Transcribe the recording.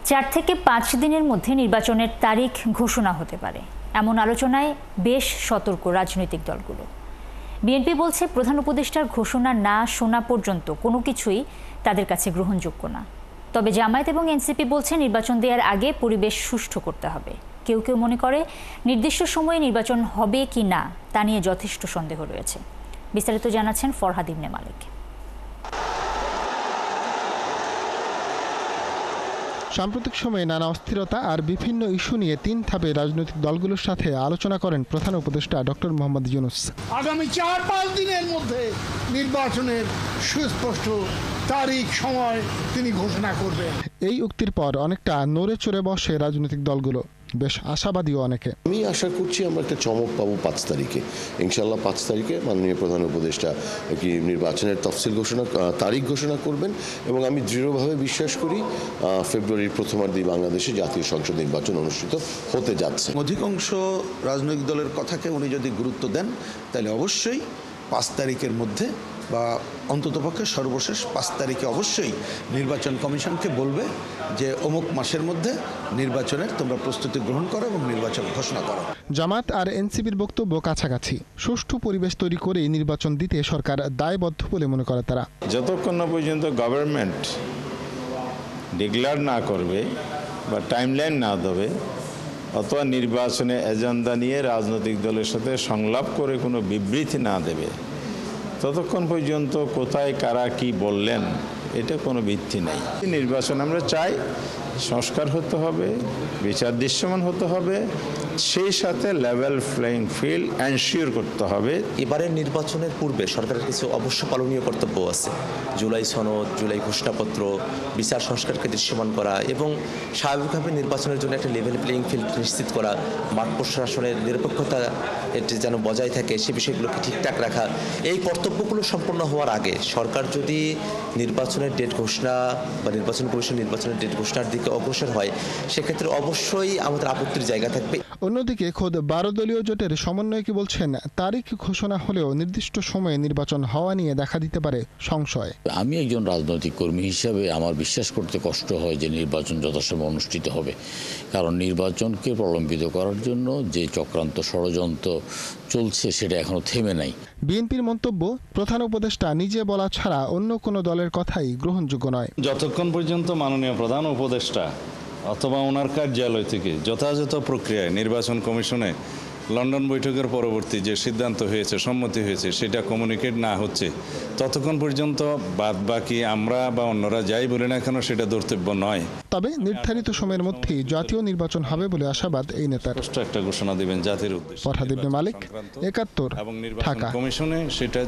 4 থেকে 5 দিনের মধ্যে নির্বাচনের তারিখ ঘোষণা হতে পারে এমন আলোচনায় বেশ সতর্ক রাজনৈতিক দলগুলো। বিএনপি বলছে প্রধান উপদেষ্টার ঘোষণা না শোনা পর্যন্ত কোনো কিছুই তাদের কাছে গ্রহণযোগ্য না। তবে জামায়াত এবং এনসিপি বলছে নির্বাচন দেওয়ার আগে পরিবেশ সুষ্ঠু করতে হবে। কেউ কেউ মনে করে নির্দিষ্ট সময়ে নির্বাচন হবে কি না তা নিয়ে যথেষ্ট সন্দেহ রয়েছে। বিস্তারিত জানাচ্ছেন ফরহাদ ইবনে মালিক। সাম্প্রতিক সময়ে নানা অস্থিরতা আর বিভিন্ন ইস্যু নিয়ে 3 ধাপে রাজনৈতিক দলগুলোর সাথে আলোচনা করেন প্রধান উপদেষ্টা ডক্টর মোহাম্মদ ইউনূস। আগামী 4-5 দিনের মধ্যে নির্বাচনের সুস্পষ্ট তারিখ সময় তিনি ঘোষণা করবেন। এই উক্তির পর অনেকটা নড়ে চড়ে বসে রাজনৈতিক দলগুলো, বেশ আশাবাদীও অনেকে। আমি আশা করছি আমরা একটা চমক পাবো 5 তারিখে, ইনশাল্লাহ 5 তারিখে মাননীয় প্রধান উপদেষ্টা কি নির্বাচনের তফসিল তারিখ ঘোষণা করবেন এবং আমি দৃঢ়ভাবে বিশ্বাস করি ফেব্রুয়ারির প্রথমার্ধে বাংলাদেশে জাতীয় সংসদ নির্বাচন অনুষ্ঠিত হতে যাচ্ছে। অধিকাংশ রাজনৈতিক দলের কথাকে উনি যদি গুরুত্ব দেন তাহলে অবশ্যই 5 তারিখের মধ্যে বা অন্ততপক্ষে সর্বশেষ 5 তারিখে অবশ্যই নির্বাচন কমিশনকে বলবে যে অমুক মাসের মধ্যে নির্বাচনের তোমরা প্রস্তুতি গ্রহণ করো এবং নির্বাচন ঘোষণা করো। জামাত আর এনসিপির বক্তব্য কাছাকাছি। সুষ্ঠু পরিবেশ তৈরি করে নির্বাচন দিতে সরকার দায়বদ্ধ বলে মনে করে তারা। যতক্ষণ না পর্যন্ত গভর্নমেন্ট ডিক্লেয়ার না করবে বা টাইমলাইন না দেবে অথবা নির্বাচনে এজেন্ডা নিয়ে রাজনৈতিক দলের সাথে সংলাপ করে কোনো বিবৃতি না দেবে ততক্ষণ পর্যন্ত কোথায় কারা কি বললেন এটা কোনো ভিত্তি নেই। নির্বাচন আমরা চাই সংস্কার হতে হবে, বিচার দৃশ্যমান হতে হবে, সেই সাথে লেভেল প্লেইং ফিল্ড এনশিওর করতে হবে। এবারের নির্বাচনের পূর্বে সরকারের কিছু অবশ্য পালনীয় কর্তব্য আছে। জুলাই সনদ, জুলাই ঘোষণাপত্র, বিচার সংস্কারকে দৃশ্যমান করা এবং স্বাভাবিকভাবে নির্বাচনের জন্য একটা লেভেল প্লেইং ফিল্ড নিশ্চিত করা, মাঠ প্রশাসনের নিরপেক্ষতা এটি যেন বজায় থাকে সে বিষয়গুলোকে ঠিকঠাক রাখা। এই কর্তব্যগুলো সম্পন্ন হওয়ার আগে সরকার যদি নির্বাচনের ডেট ঘোষণা বা নির্বাচন কমিশন নির্বাচনের ডেট ঘোষণার দিকে অগ্রসর হয় সেক্ষেত্রে অবশ্যই আমাদের আপত্তির জায়গা থাকবে। অন্যদিকে খোদ 12 দলীয় জোটের সমন্বয়কে বলছেন তারিখ ঘোষণা হলেও নির্দিষ্ট সময়ে নির্বাচন হওয়া নিয়ে দেখা দিতে পারে সংশয়। আমি একজন রাজনৈতিক কর্মী হিসাবে আমার বিশ্বাস করতে কষ্ট হয় যে নির্বাচন যথাসময়ে অনুষ্ঠিত হবে, কারণ নির্বাচনকে প্রলম্বিত করার জন্য যে চক্রান্ত ষড়যন্ত্র চলছে সেটা এখনো থেমে নাই। বিএনপির মন্তব্য, প্রধান উপদেষ্টা নিজে বলা ছাড়া অন্য কোনো দলের কথাই গ্রহণযোগ্য নয়। যতক্ষণ পর্যন্ত মাননীয় প্রধান উপদেষ্টা অথবা ওনার কার্যালয় থেকে যথাযথ প্রক্রিয়ায় নির্বাচন কমিশনে লন্ডন বৈঠকের পরবর্তী যে সিদ্ধান্ত হয়েছে, সম্মতি হয়েছে সেটা কমিউনিকেট না হচ্ছে ততক্ষণ পর্যন্ত বাদ বাকি আমরা বা অন্যরা যাই বলি না কেন সেটা ধর্তব্য নয়। তবে নির্ধারিত সময়ের মধ্যেই জাতীয় নির্বাচন হবে বলে আশাবাদ এই নেতার। একটা ঘোষণা দিবেন জাতির উদ্দেশ্যে। ফরহাদ ইবনে মালিক, 71, এবং নির্বাচন ঢাকা। কমিশনে সেটা